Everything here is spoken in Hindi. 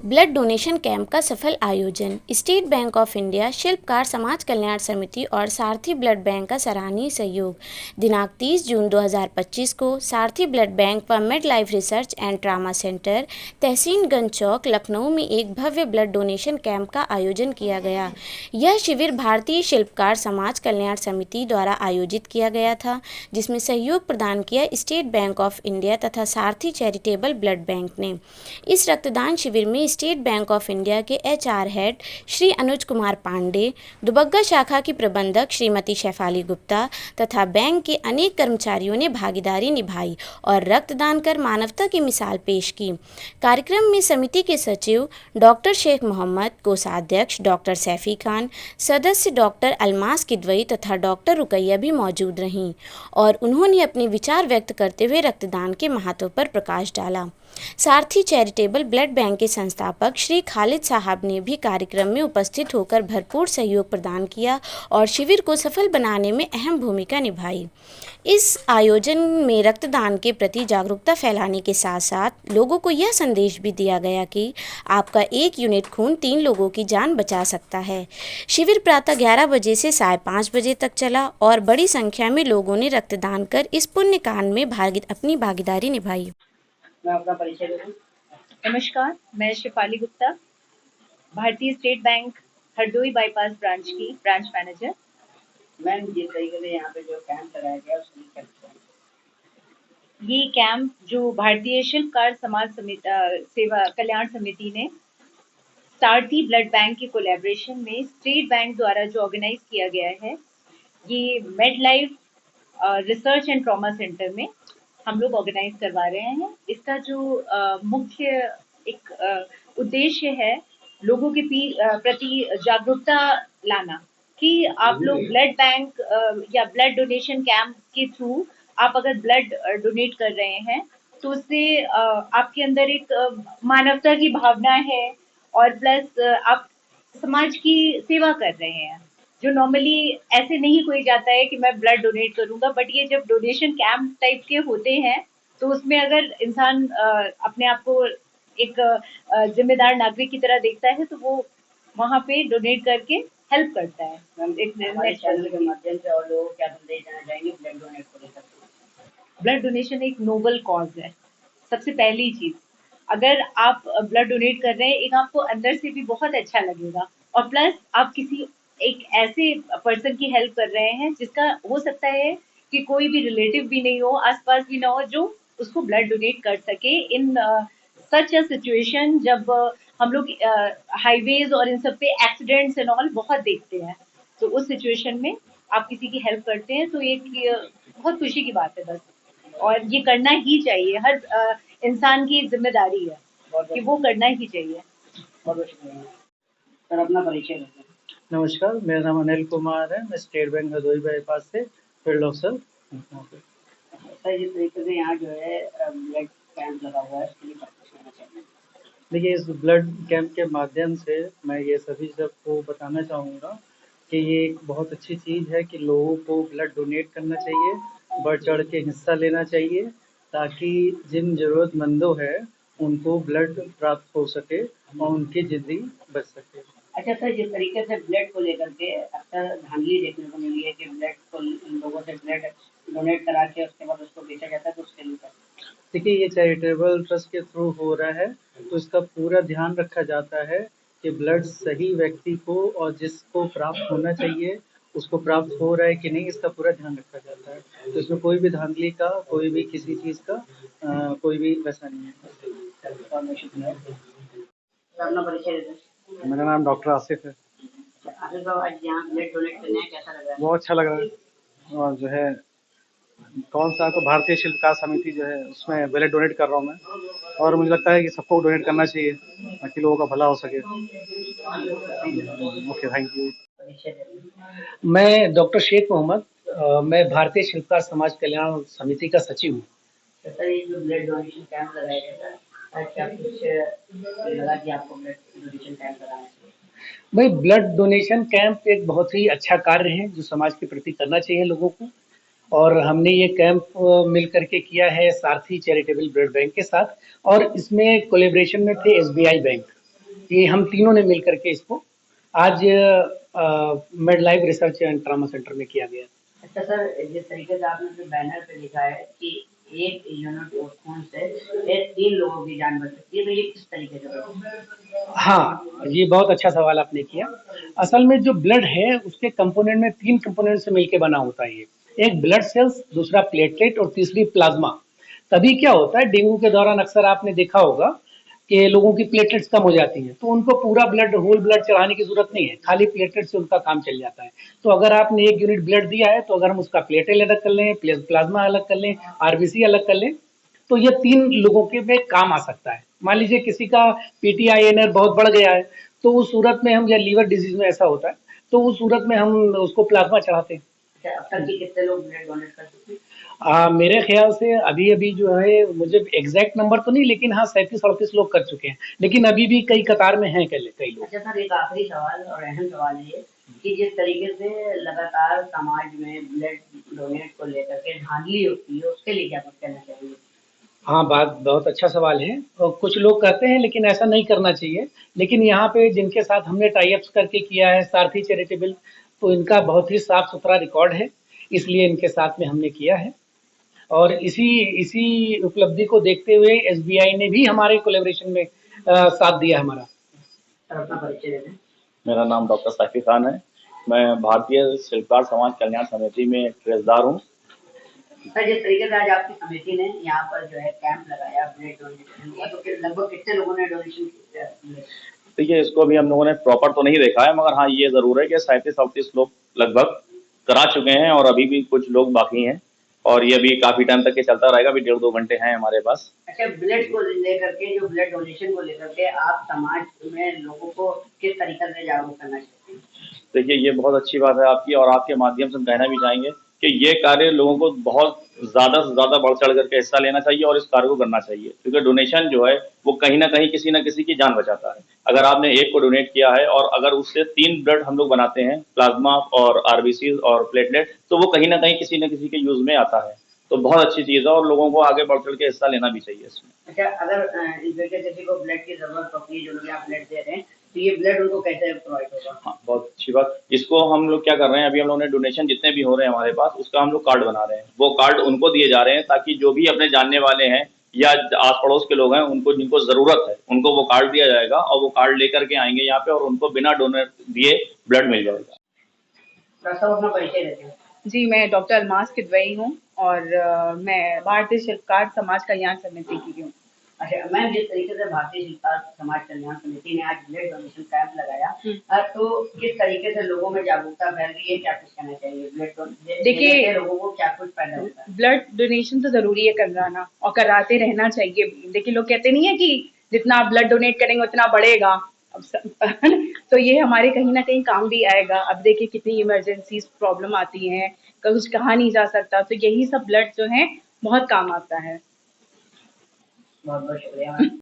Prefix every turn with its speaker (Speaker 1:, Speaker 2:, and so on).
Speaker 1: ब्लड डोनेशन कैंप का सफल आयोजन। स्टेट बैंक ऑफ इंडिया, शिल्पकार समाज कल्याण समिति और सारथी ब्लड बैंक का सराहनीय सहयोग। दिनांक 30 जून 2025 को सारथी ब्लड बैंक व mid life research and trauma centre, Tehseenganj Chowk, Lucknow में एक भव्य ब्लड डोनेशन कैंप का आयोजन किया गया। यह शिविर भारतीय शिल्पकार समाज कल्याण समिति द्वारा आयोजित किया गया था, जिसमें सहयोग प्रदान किया स्टेट बैंक ऑफ इंडिया तथा सारथी चैरिटेबल ब्लड बैंक ने। इस रक्तदान शिविर में स्टेट बैंक ऑफ इंडिया के एचआर हेड श्री अनुज कुमार पांडे, दुबग्गा शाखा की प्रबंधक श्रीमती शेफाली गुप्ता तथा बैंक के अनेक कर्मचारियों ने भागीदारी निभाई और रक्तदान कर मानवता की मिसाल पेश की। कार्यक्रम में समिति के सचिव डॉक्टर शेख मोहम्मद, कोषाध्यक्ष डॉक्टर सैफी खान, सदस्य डॉक्टर अलमास किदवई तथा डॉक्टर रुकैया भी मौजूद रहीं और उन्होंने अपने विचार व्यक्त करते हुए रक्तदान के महत्व पर प्रकाश डाला। सारथी चैरिटेबल ब्लड बैंक के संस्थापक श्री खालिद साहब ने भी कार्यक्रम में उपस्थित होकर भरपूर सहयोग प्रदान किया और शिविर को सफल बनाने में अहम भूमिका निभाई। इस आयोजन में रक्तदान के प्रति जागरूकता फैलाने के साथ साथ लोगों को यह संदेश भी दिया गया कि आपका 1 यूनिट खून 3 लोगों की जान बचा सकता है। शिविर प्रातः 11 बजे से 5:30 बजे तक चला और बड़ी संख्या में लोगों ने रक्तदान कर इस पुण्य कांड में अपनी भागीदारी निभाई।
Speaker 2: मैं अपना परिचय दूँ। नमस्कार, मैं शेफाली गुप्ता, भारतीय state bank Hardoi bypass branch की ब्रांच मैनेजर। मैम, जिस तरीके से यहाँ पे जो कैंप लगाया गया उसकी क्या बताएं? ये कैंप जो भारतीय शिल्पकार समाज सेवा कल्याण समिति ने सारथी ब्लड बैंक के कोलैबोरेशन में स्टेट बैंक द्वारा जो ऑर्गेनाइज किया गया है, ये mid life research and trauma centre में हम लोग ऑर्गेनाइज करवा रहे हैं। इसका जो मुख्य एक उद्देश्य है लोगों के प्रति जागरूकता लाना कि आप लोग ब्लड बैंक या ब्लड डोनेशन कैंप के थ्रू आप अगर ब्लड डोनेट कर रहे हैं तो उससे आपके अंदर एक मानवता की भावना है और प्लस आप समाज की सेवा कर रहे हैं। जो नॉर्मली ऐसे नहीं कोई जाता है कि मैं ब्लड डोनेट करूंगा, बट ये जब डोनेशन कैंप टाइप के होते हैं तो उसमें अगर इंसान अपने आप को एक जिम्मेदार नागरिक की तरह देखता है तो वो वहाँ पे डोनेट करके हेल्प करता है। चैनल के माध्यम से और लोगों को क्या संदेश देना चाहेंगे ब्लड डोनेट को लेकर? ब्लड डोनेशन एक नोबल कॉज है। सबसे पहली चीज, अगर आप ब्लड डोनेट कर रहे हैं, एक आपको अंदर से भी बहुत अच्छा लगेगा और प्लस आप किसी एक ऐसे पर्सन की हेल्प कर रहे हैं जिसका हो सकता है कि कोई भी रिलेटिव भी नहीं हो, आसपास भी ना हो, जो उसको ब्लड डोनेट कर सके इन सच अ सिचुएशन जब हम लोग हाईवेज और इन सब पे एक्सीडेंट्स एंड ऑल बहुत देखते हैं। तो उस सिचुएशन में आप किसी की हेल्प करते हैं तो एक बहुत खुशी की बात है बस, और ये करना ही चाहिए। हर इंसान की जिम्मेदारी है कि वो करना ही चाहिए। सर, अपना परिचय दें।
Speaker 3: नमस्कार, मेरा नाम अनिल कुमार है। मैं स्टेट बैंक हरदोई बाईपास से फील्ड ऑफिसर।
Speaker 2: सर, जिस तरीके से यहाँ जो है ब्लड कैंप लगा हुआ है, इसके लिए कुछ कहना चाहिए?
Speaker 3: देखिए, इस ब्लड कैंप के माध्यम से मैं ये सभी सबको बताना चाहूँगा कि ये एक बहुत अच्छी चीज़ है कि लोगों को ब्लड डोनेट करना चाहिए, बढ़ चढ़ के हिस्सा लेना चाहिए ताकि जिन ज़रूरतमंदों है उनको ब्लड प्राप्त हो सके और उनकी ज़िंदगी बच सके।
Speaker 2: अच्छा सर, जिस तरीके से ब्लड को लेकर के अक्सर धांधली देखने को मिली है कि ब्लड को लोगों से ब्लड डोनेट करा के उसके बाद उसको बेचा जाता है, तो उसके लिए
Speaker 3: देखिए, ये चैरिटेबल ट्रस्ट के थ्रू हो रहा है तो इसका पूरा ध्यान रखा जाता है कि ब्लड सही व्यक्ति को और जिसको प्राप्त होना चाहिए उसको प्राप्त हो रहा है कि नहीं, इसका पूरा ध्यान रखा जाता है। तो इसमें कोई भी धांधली का, कोई भी किसी चीज़ का कोई भी वैसा नहीं है।
Speaker 2: अपना परिचय दें।
Speaker 4: मेरा नाम डॉक्टर आसिफ है।
Speaker 2: आसिफ साहब, आज यहाँ ब्लड डोनेट करने हैं, कैसा लग रहा है?
Speaker 4: बहुत अच्छा लग रहा है। और जो है कौन सा तो भारतीय शिल्पकार समिति जो है उसमें ब्लड डोनेट कर रहा हूँ मैं, और मुझे लगता है कि सबको डोनेट करना चाहिए ताकि लोगों का भला हो सके। Okay, thank you.
Speaker 5: मैं डॉक्टर शेख मोहम्मद, मैं भारतीय शिल्पकार समाज कल्याण समिति का सचिव हूँ।
Speaker 2: सर, ये जो ब्लड डोनेशन कैंप लगाया गया था, क्या कुछ लगा कि आपको ब्लड डोनेशन कैंप लगाना चाहिए?
Speaker 5: भाई, ब्लड डोनेशन कैंप एक बहुत ही अच्छा कार्य है जो समाज के प्रति करना चाहिए लोगों को, और हमने ये कैंप मिल करके किया है सारथी चैरिटेबल ब्लड बैंक के साथ, और इसमें कोलैबोरेशन में थे एसबीआई बैंक। ये हम तीनों ने मिल करके इसको आज made life research and trauma centre में किया गया।
Speaker 2: अच्छा सर, जिस तरीके से आपने जो बैनर पे लिखा है कि एक यूनिट ऑफ खून से ये 3 लोगों की जान बच सकती है, तो ये किस तरीके से बचा?
Speaker 5: हाँ, ये बहुत अच्छा सवाल आपने किया। असल में जो ब्लड है उसके कंपोनेंट में 3 कंपोनेंट से मिलके बना होता है ये। एक ब्लड सेल्स, दूसरा प्लेटलेट और तीसरी प्लाज्मा। कभी क्या होता है डेंगू के दौरान अक्सर आपने देखा होगा कि लोगों की प्लेटलेट्स कम हो जाती हैं, तो उनको पूरा ब्लड होल ब्लड चढ़ाने की ज़रूरत नहीं है, खाली प्लेटलेट से उनका काम चल जाता है। तो अगर आपने 1 यूनिट ब्लड दिया है, तो अगर हम उसका प्लेटलेट अलग कर लें, प्लाज्मा अलग कर लें, आरबीसी अलग कर लें, तो ये 3 लोगों के में काम आ सकता है। मान लीजिए किसी का पीटीआईएनआर बहुत बढ़ गया है, तो उस सूरत में हम, या लीवर डिजीज में ऐसा होता है, तो उस सूरत में हम उसको प्लाज्मा चढ़ाते हैं।
Speaker 2: अच्छा, अब तक के कितने लोग ब्लड डोनेट कर चुके हैं?
Speaker 5: मेरे ख्याल से अभी जो है, मुझे एग्जैक्ट नंबर तो नहीं, लेकिन हाँ 37-38 लोग कर चुके हैं, लेकिन अभी भी कई कतार में हैं कई लोग।
Speaker 2: अच्छा सर, एक आखिरी सवाल और अहम सवाल है ये कि जिस तरीके से लगातार समाज में ब्लड डोनेट को लेकर के धांधली होती है, उसके लिए क्या कुछ कहना चाहिए?
Speaker 5: हाँ, बात बहुत अच्छा सवाल है और कुछ लोग करते हैं, लेकिन ऐसा नहीं करना चाहिए। लेकिन यहाँ पे जिनके साथ हमने टाई अप्स करके किया है, सारथी चैरिटेबल, तो इनका बहुत ही साफ सुथरा रिकॉर्ड है, इसलिए इनके साथ में हमने किया है। और इसी इसी उपलब्धि को देखते हुए एसबीआई ने भी हमारे कोलैबोरेशन में साथ दिया हमारा।
Speaker 2: सर, अपना परिचय दे दें।
Speaker 6: मेरा नाम डॉक्टर साइफी खान है। मैं भारतीय शिल्पकार समाज कल्याण समिति में ट्रेजदार हूँ।
Speaker 2: सर, जिस तरीके से आज आपकी समिति ने यहाँ पर जो है कैंप लगाया ब्लड डोनेशन हुआ, तो लगभग कितने लोगों ने डोनेशन किया?
Speaker 6: देखिए, इसको अभी हम लोगों ने प्रॉपर तो नहीं देखा है, मगर हाँ ये ज़रूर है कि 37-38 लोग लगभग करा चुके हैं और अभी भी कुछ लोग बाकी हैं और ये भी काफ़ी टाइम तक के चलता रहेगा। अभी 1.5-2 घंटे हैं हमारे पास।
Speaker 2: अच्छा, ब्लड को लेकर के, जो ब्लड डोनेशन को लेकर के आप समाज में लोगों को किस तरीके से जागरूक करना चाहते हैं?
Speaker 6: देखिए, ये बहुत अच्छी बात है आपकी और आपके माध्यम से हम कहना भी चाहेंगे कि ये कार्य लोगों को बहुत ज़्यादा से ज़्यादा बढ़ चढ़ करके हिस्सा लेना चाहिए और इस कार्य को करना चाहिए, क्योंकि डोनेशन जो है वो कहीं ना कहीं किसी न किसी की जान बचाता है। अगर आपने एक को डोनेट किया है और अगर उससे 3 ब्लड हम लोग बनाते हैं, प्लाज्मा और आरबीसी और प्लेटलेट, तो वो कहीं ना कहीं किसी न किसी के यूज़ में आता है। तो बहुत अच्छी चीज़ है और लोगों को आगे बढ़ चढ़ के हिस्सा लेना भी चाहिए इसमें।
Speaker 2: अच्छा, अगर इस वजह किसी को ब्लड की जरूरत होती है, जो लोग आप ब्लड दे रहे हैं, तो ये ब्लड उनको कैसे प्रोवाइड होगा?
Speaker 6: हाँ, बहुत अच्छी बात। इसको हम लोग क्या कर रहे हैं, अभी हम लोगों ने डोनेशन जितने भी हो रहे हैं हमारे पास, उसका हम लोग कार्ड बना रहे हैं। वो कार्ड उनको दिए जा रहे हैं ताकि जो भी अपने जानने वाले हैं या आस पड़ोस के लोग हैं, उनको जिनको ज़रूरत है, उनको वो कार्ड दिया जाएगा और वो कार्ड लेकर के आएंगे यहाँ पे और उनको बिना डोनेट दिए ब्लड मिल जाएगा।
Speaker 2: डॉक्टर, अपना परिचय देते हैं।
Speaker 7: जी, मैं डॉक्टर अलमास किदवई हूँ और मैं भारतीय शिल्पकार समाज कल्याण समिति की हूँ।
Speaker 2: अच्छा मैम, जिस तरीके से भारतीय शिल्पकार समाज कल्याण समिति ने आज ब्लड डोनेशन कैंप लगाया, तो किस तरीके से लोगों में जागरूकता फैल रही है, क्या कुछ कहना चाहिए? ब्लड
Speaker 7: देखिए,
Speaker 2: लोगों को क्या कुछ फायदा होता है?
Speaker 7: ब्लड डोनेशन तो जरूरी है कराना और कराते रहना चाहिए। देखिए, लोग कहते नहीं है कि जितना आप ब्लड डोनेट करेंगे उतना बढ़ेगा। तो ये हमारे कहीं ना कहीं काम भी आएगा। अब देखिए कितनी इमरजेंसी प्रॉब्लम आती है, कुछ कहा नहीं जा सकता, तो यही सब ब्लड जो है बहुत काम आता है।
Speaker 2: बहुत बहुत शुक्रिया मैम।